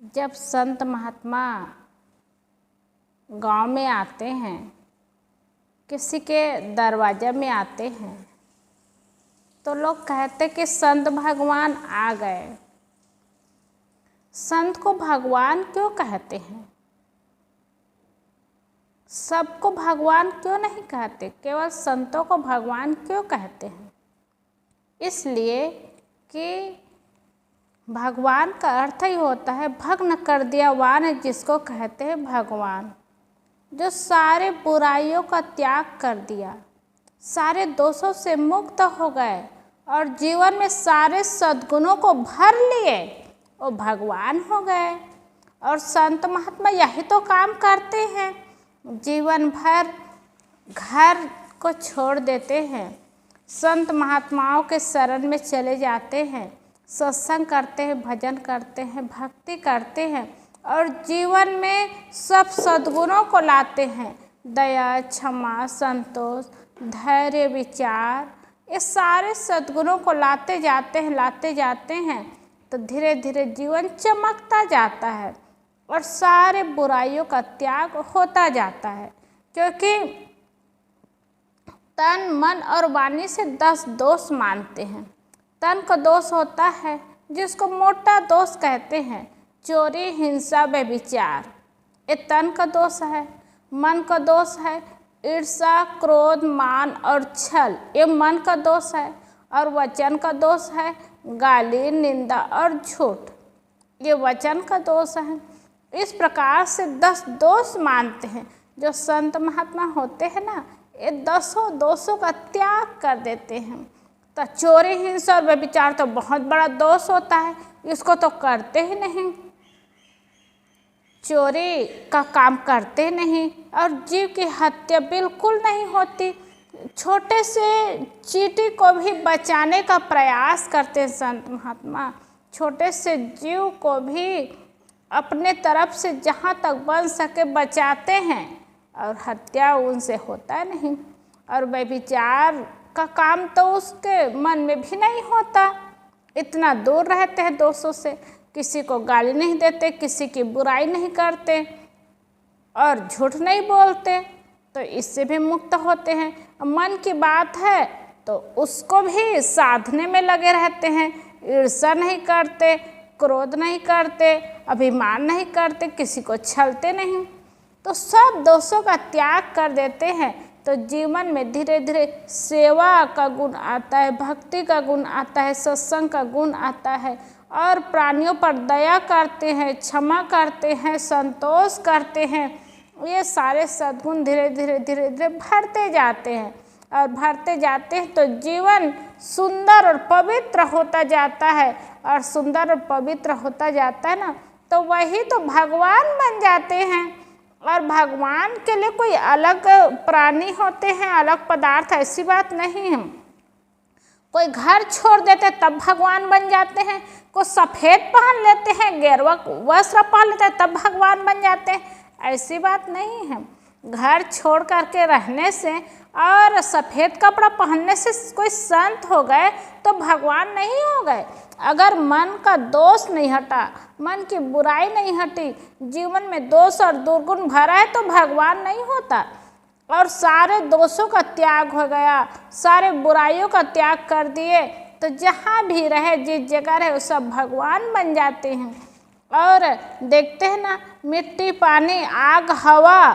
जब संत महात्मा गांव में आते हैं, किसी के दरवाजे में आते हैं, तो लोग कहते कि संत भगवान आ गए। संत को भगवान क्यों कहते हैं? सबको भगवान क्यों नहीं कहते, केवल संतों को भगवान क्यों कहते हैं? इसलिए कि भगवान का अर्थ ही होता है भग्न कर दिया वान, जिसको कहते हैं भगवान, जो सारे बुराइयों का त्याग कर दिया, सारे दोषों से मुक्त हो गए और जीवन में सारे सद्गुणों को भर लिए, वो भगवान हो गए। और संत महात्मा यही तो काम करते हैं, जीवन भर घर को छोड़ देते हैं, संत महात्माओं के शरण में चले जाते हैं, सत्संग करते हैं, भजन करते हैं, भक्ति करते हैं और जीवन में सब सद्गुणों को लाते हैं। दया, क्षमा, संतोष, धैर्य, विचार, ये सारे सद्गुणों को लाते जाते हैं तो धीरे धीरे जीवन चमकता जाता है और सारे बुराइयों का त्याग होता जाता है। क्योंकि तन, मन और वाणी से 10 दोष मानते हैं। तन का दोष होता है जिसको मोटा दोष कहते हैं, चोरी, हिंसा, व्यभिचार, ये तन का दोष है। मन का दोष है ईर्ष्या, क्रोध, मान और छल, ये मन का दोष है। और वचन का दोष है गाली, निंदा और झूठ, ये वचन का दोष है। इस प्रकार से 10 दोष मानते हैं। जो संत महात्मा होते हैं ना, ये 10 दोषों का त्याग कर देते हैं। तो चोरी, हिंसा और व्यभिचार तो बहुत बड़ा दोष होता है, इसको तो करते ही नहीं, चोरी का काम करते नहीं और जीव की हत्या बिल्कुल नहीं होती। छोटे से चींटी को भी बचाने का प्रयास करते हैं संत महात्मा, छोटे से जीव को भी अपने तरफ से जहाँ तक बन सके बचाते हैं और हत्या उनसे होता नहीं। और व्यभिचार का काम तो उसके मन में भी नहीं होता, इतना दूर रहते हैं दोषों से, किसी को गाली नहीं देते, किसी की बुराई नहीं करते और झूठ नहीं बोलते, तो इससे भी मुक्त होते हैं। मन की बात है तो उसको भी साधने में लगे रहते हैं, ईर्ष्या नहीं करते, क्रोध नहीं करते, अभिमान नहीं करते, किसी को छलते नहीं, तो सब दोषों का त्याग कर देते हैं। तो जीवन में धीरे धीरे सेवा का गुण आता है, भक्ति का गुण आता है, सत्संग का गुण आता है और प्राणियों पर दया करते हैं, क्षमा करते हैं, संतोष करते हैं। ये सारे सद्गुण धीरे धीरे भरते जाते हैं और भरते जाते हैं तो जीवन सुंदर और पवित्र होता जाता है। और सुंदर और पवित्र होता जाता है ना, तो वही तो भगवान बन जाते हैं। और भगवान के लिए कोई अलग प्राणी होते हैं, अलग पदार्थ, ऐसी बात नहीं है। कोई घर छोड़ देते तब भगवान बन जाते हैं, कोई सफ़ेद पहन लेते हैं, गेरुआ वस्त्र पहन लेते हैं तब भगवान बन जाते हैं, ऐसी बात नहीं है। घर छोड़ करके रहने से और सफ़ेद कपड़ा पहनने से कोई संत हो गए तो भगवान नहीं हो गए। अगर मन का दोष नहीं हटा, मन की बुराई नहीं हटी, जीवन में दोष और दुर्गुण भरा है तो भगवान नहीं होता। और सारे दोषों का त्याग हो गया, सारे बुराइयों का त्याग कर दिए तो जहाँ भी रहे, जिस जगह रहे, वो सब भगवान बन जाते हैं। और देखते हैं ना, मिट्टी, पानी, आग, हवा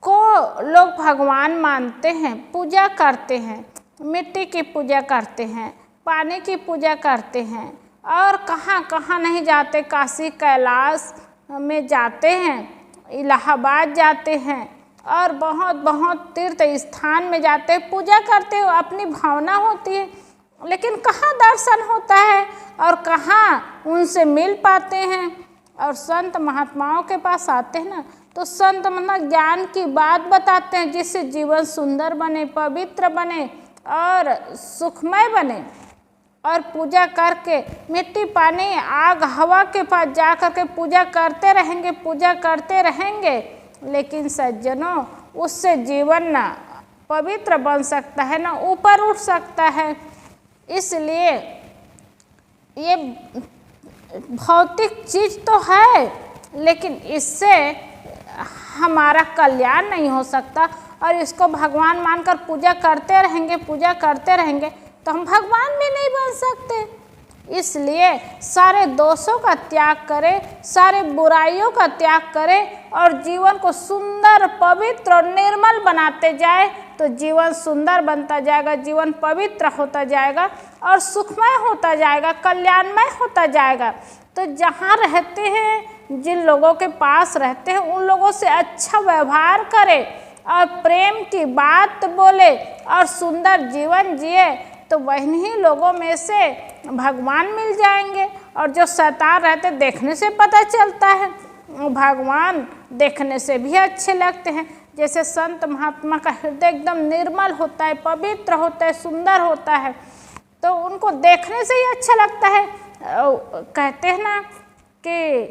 को लोग भगवान मानते हैं, पूजा करते हैं, मिट्टी की पूजा करते हैं, पानी की पूजा करते हैं और कहाँ कहाँ नहीं जाते, काशी कैलाश में जाते हैं, इलाहाबाद जाते हैं और बहुत बहुत तीर्थ स्थान में जाते हैं, पूजा करते हैं, अपनी भावना होती है। लेकिन कहाँ दर्शन होता है और कहाँ उनसे मिल पाते हैं। और संत महात्माओं के पास आते हैं ना, तो संत मतलब ज्ञान की बात बताते हैं, जिससे जीवन सुंदर बने, पवित्र बने और सुखमय बने। और पूजा करके मिट्टी, पानी, आग, हवा के पास जा कर के पूजा करते रहेंगे, पूजा करते रहेंगे, लेकिन सज्जनों उससे जीवन ना पवित्र बन सकता है, ना ऊपर उठ सकता है। इसलिए ये भौतिक चीज तो है, लेकिन इससे हमारा कल्याण नहीं हो सकता। और इसको भगवान मानकर पूजा करते रहेंगे तो हम भगवान भी नहीं बन सकते। इसलिए सारे दोषों का त्याग करें, सारे बुराइयों का त्याग करें और जीवन को सुंदर, पवित्र और निर्मल बनाते जाए तो जीवन सुंदर बनता जाएगा, जीवन पवित्र होता जाएगा और सुखमय होता जाएगा, कल्याणमय होता जाएगा। तो जहाँ रहते हैं, जिन लोगों के पास रहते हैं, उन लोगों से अच्छा व्यवहार करें और प्रेम की बात बोले और सुंदर जीवन जिए तो वही लोगों में से भगवान मिल जाएंगे। और जो शैतान रहते, देखने से पता चलता है, भगवान देखने से भी अच्छे लगते हैं। जैसे संत महात्मा का हृदय एकदम निर्मल होता है, पवित्र होता है, सुंदर होता है, तो उनको देखने से ही अच्छा लगता है। कहते हैं ना कि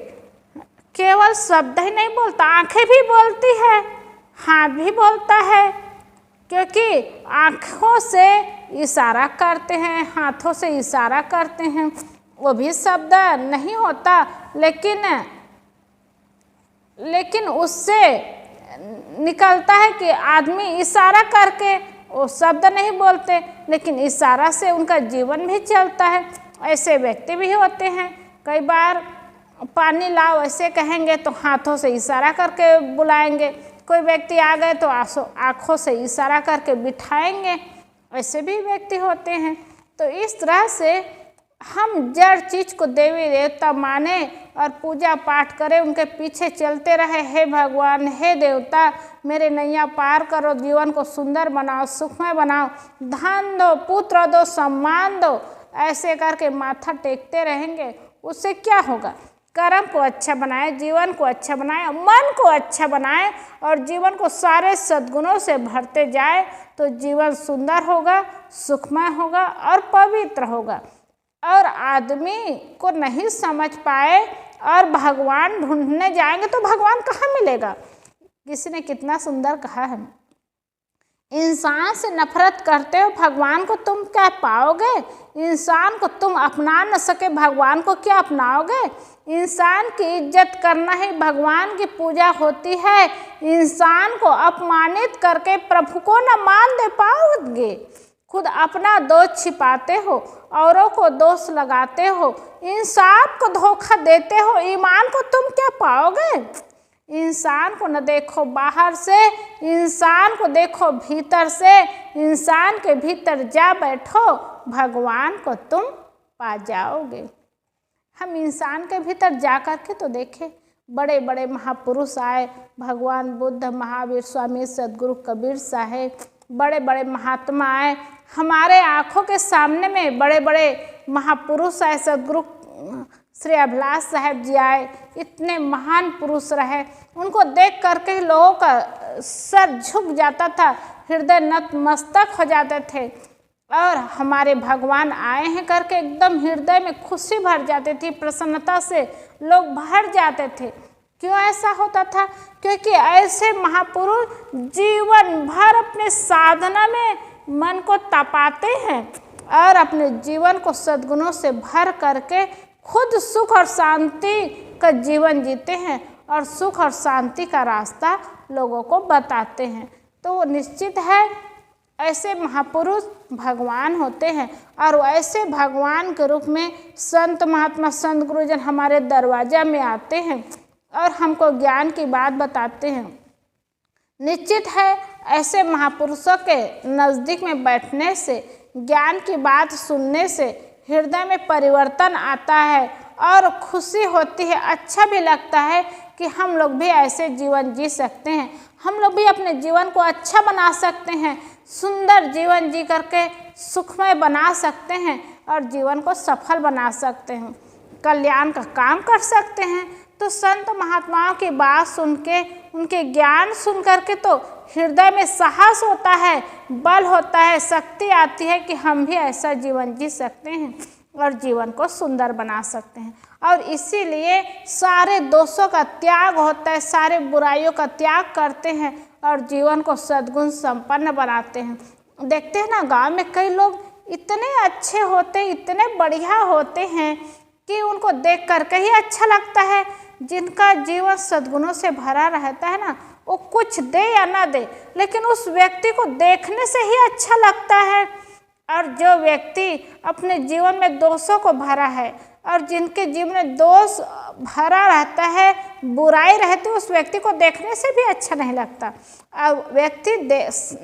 केवल शब्द ही नहीं बोलता, आंखें भी बोलती है, हाथ भी बोलता है, क्योंकि आँखों से इशारा करते हैं, हाथों से इशारा करते हैं। वो भी शब्द नहीं होता, लेकिन उससे निकलता है कि आदमी इशारा करके, वो शब्द नहीं बोलते लेकिन इशारा से उनका जीवन भी चलता है। ऐसे व्यक्ति भी होते हैं। कई बार पानी लाओ ऐसे कहेंगे तो हाथों से इशारा करके बुलाएंगे, कोई व्यक्ति आ गए तो आँखों से इशारा करके बिठाएंगे। ऐसे भी व्यक्ति होते हैं। तो इस तरह से हम जड़ चीज को देवी देवता माने और पूजा पाठ करें, उनके पीछे चलते रहे, हे भगवान, हे देवता, मेरे नैया पार करो, जीवन को सुंदर बनाओ, सुखमय बनाओ, धन दो, पुत्र दो, सम्मान दो। ऐसे करके माथा टेकते रहेंगे, उससे क्या होगा? कर्म को अच्छा बनाए, जीवन को अच्छा बनाए, मन को अच्छा बनाए और जीवन को सारे सद्गुणों से भरते जाए तो जीवन सुंदर होगा, सुखमय होगा और पवित्र होगा। और आदमी को नहीं समझ पाए और भगवान ढूंढने जाएंगे तो भगवान कहाँ मिलेगा? किसी ने कितना सुंदर कहा है, इंसान से नफरत करते हो, भगवान को तुम क्या पाओगे? इंसान को तुम अपना न सके, भगवान को क्या अपनाओगे? इंसान की इज्जत करना ही भगवान की पूजा होती है। इंसान को अपमानित करके प्रभु को न मान दे पाओगे। खुद अपना दोष छिपाते हो, औरों को दोष लगाते हो, इंसाफ को धोखा देते हो, ईमान को तुम क्या पाओगे? इंसान को न देखो बाहर से, इंसान को देखो भीतर से। इंसान के भीतर जा बैठो, भगवान को तुम पा जाओगे। हम इंसान के भीतर जा कर के तो देखें, बड़े बड़े महापुरुष आए, भगवान बुद्ध, महावीर, स्वामी सदगुरु कबीर साहेब, बड़े बड़े महात्मा आए, हमारे आँखों के सामने में बड़े बड़े महापुरुष आए, सदगुरु श्री अभिलाष साहेब जी आए, इतने महान पुरुष रहे। उनको देख करके लोगों का सर झुक जाता था, हृदय नतमस्तक हो जाते थे। और हमारे भगवान आए हैं करके एकदम हृदय में खुशी भर जाती थी, प्रसन्नता से लोग भर जाते थे। क्यों ऐसा होता था? क्योंकि ऐसे महापुरुष जीवन भर अपने साधना में मन को तपाते हैं और अपने जीवन को सद्गुणों से भर करके खुद सुख और शांति का जीवन जीते हैं और सुख और शांति का रास्ता लोगों को बताते हैं। तो वो निश्चित है ऐसे महापुरुष भगवान होते हैं और ऐसे भगवान के रूप में संत महात्मा, संत गुरुजन हमारे दरवाजा में आते हैं और हमको ज्ञान की बात बताते हैं। निश्चित है ऐसे महापुरुषों के नज़दीक में बैठने से, ज्ञान की बात सुनने से हृदय में परिवर्तन आता है और खुशी होती है, अच्छा भी लगता है कि हम लोग भी ऐसे जीवन जी सकते हैं, हम लोग भी अपने जीवन को अच्छा बना सकते हैं, सुंदर जीवन जी करके सुखमय बना सकते हैं और जीवन को सफल बना सकते हैं, कल्याण का काम कर सकते हैं। तो संत महात्माओं की बात सुन के, उनके ज्ञान सुन करके तो हृदय में साहस होता है, बल होता है, शक्ति आती है कि हम भी ऐसा जीवन जी सकते हैं और जीवन को सुंदर बना सकते हैं। और इसीलिए सारे दोषों का त्याग होता है, सारे बुराइयों का त्याग करते हैं और जीवन को सद्गुण संपन्न बनाते हैं। देखते हैं ना, गांव में कई लोग इतने अच्छे होते हैं, इतने बढ़िया होते हैं कि उनको देख करके ही अच्छा लगता है। जिनका जीवन सद्गुणों से भरा रहता है ना, वो कुछ दे या ना दे, लेकिन उस व्यक्ति को देखने से ही अच्छा लगता है। और जो व्यक्ति अपने जीवन में दोषों को भरा है और जिनके जीवन में दोष भरा रहता है, बुराई रहती है, उस व्यक्ति को देखने से भी अच्छा नहीं लगता। और व्यक्ति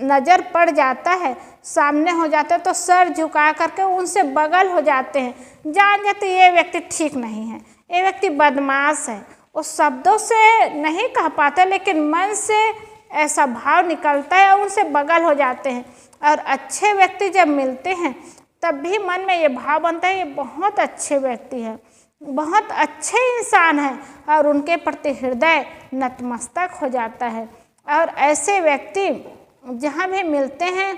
नज़र पड़ जाता है, सामने हो जाता है, तो सर झुका करके उनसे बगल हो जाते हैं, जान जाते ये व्यक्ति ठीक नहीं है, ये व्यक्ति बदमाश है। वो शब्दों से नहीं कह पाते, लेकिन मन से ऐसा भाव निकलता है और उनसे बगल हो जाते हैं। और अच्छे व्यक्ति जब मिलते हैं तब भी मन में ये भाव बनता है, ये बहुत अच्छे व्यक्ति हैं, बहुत अच्छे इंसान हैं, और उनके प्रति हृदय नतमस्तक हो जाता है। और ऐसे व्यक्ति जहाँ भी मिलते हैं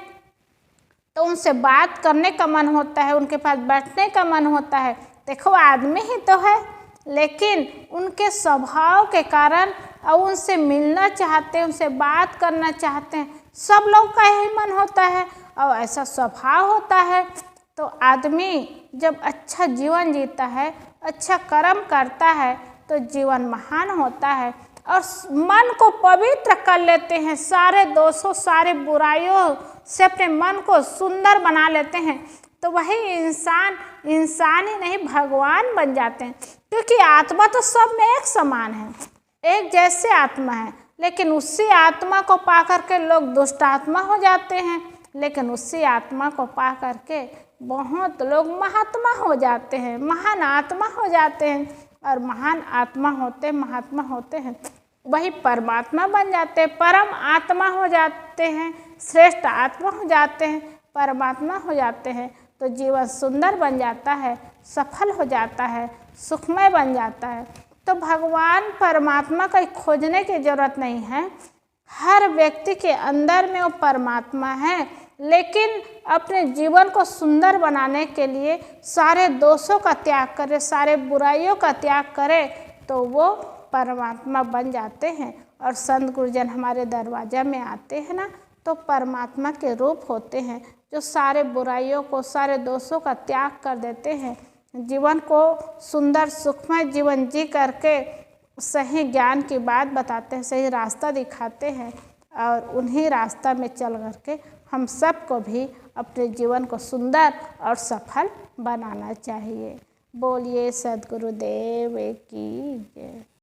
तो उनसे बात करने का मन होता है, उनके पास बैठने का मन होता है। देखो आदमी ही तो है, लेकिन उनके स्वभाव के कारण और उनसे मिलना चाहते हैं, उनसे बात करना चाहते हैं, सब लोग का यही मन होता है और ऐसा स्वभाव होता है। तो आदमी जब अच्छा जीवन जीता है, अच्छा कर्म करता है, तो जीवन महान होता है और मन को पवित्र कर लेते हैं, सारे दोषों सारे बुराइयों से अपने मन को सुंदर बना लेते हैं। तो वही इंसान ही नहीं भगवान बन जाते हैं, क्योंकि आत्मा तो सब में एक समान है, एक जैसे आत्मा है। लेकिन उसी आत्मा को पा करके लोग दुष्ट आत्मा हो जाते हैं, लेकिन उसी आत्मा को पा करके बहुत लोग महात्मा हो जाते हैं, महान आत्मा हो जाते हैं। और महान आत्मा होते महात्मा होते हैं वही परमात्मा बन जाते हैं, परम आत्मा हो जाते हैं, श्रेष्ठ आत्मा हो जाते हैं, परमात्मा हो जाते हैं। तो जीवन सुंदर बन जाता है, सफल हो जाता है, सुखमय बन जाता है। तो भगवान परमात्मा का खोजने की जरूरत नहीं है, हर व्यक्ति के अंदर में वो परमात्मा है। लेकिन अपने जीवन को सुंदर बनाने के लिए सारे दोषों का त्याग करे, सारे बुराइयों का त्याग करे, तो वो परमात्मा बन जाते हैं। और संत गुरुजन हमारे दरवाजा में आते हैं ना, तो परमात्मा के रूप होते हैं, जो सारे बुराइयों को सारे दोषों का त्याग कर देते हैं, जीवन को सुंदर सुखमय जीवन जी करके सही ज्ञान की बात बताते हैं, सही रास्ता दिखाते हैं। और उन्हीं रास्ता में चल करके हम सबको भी अपने जीवन को सुंदर और सफल बनाना चाहिए। बोलिए सद्गुरुदेव की जय।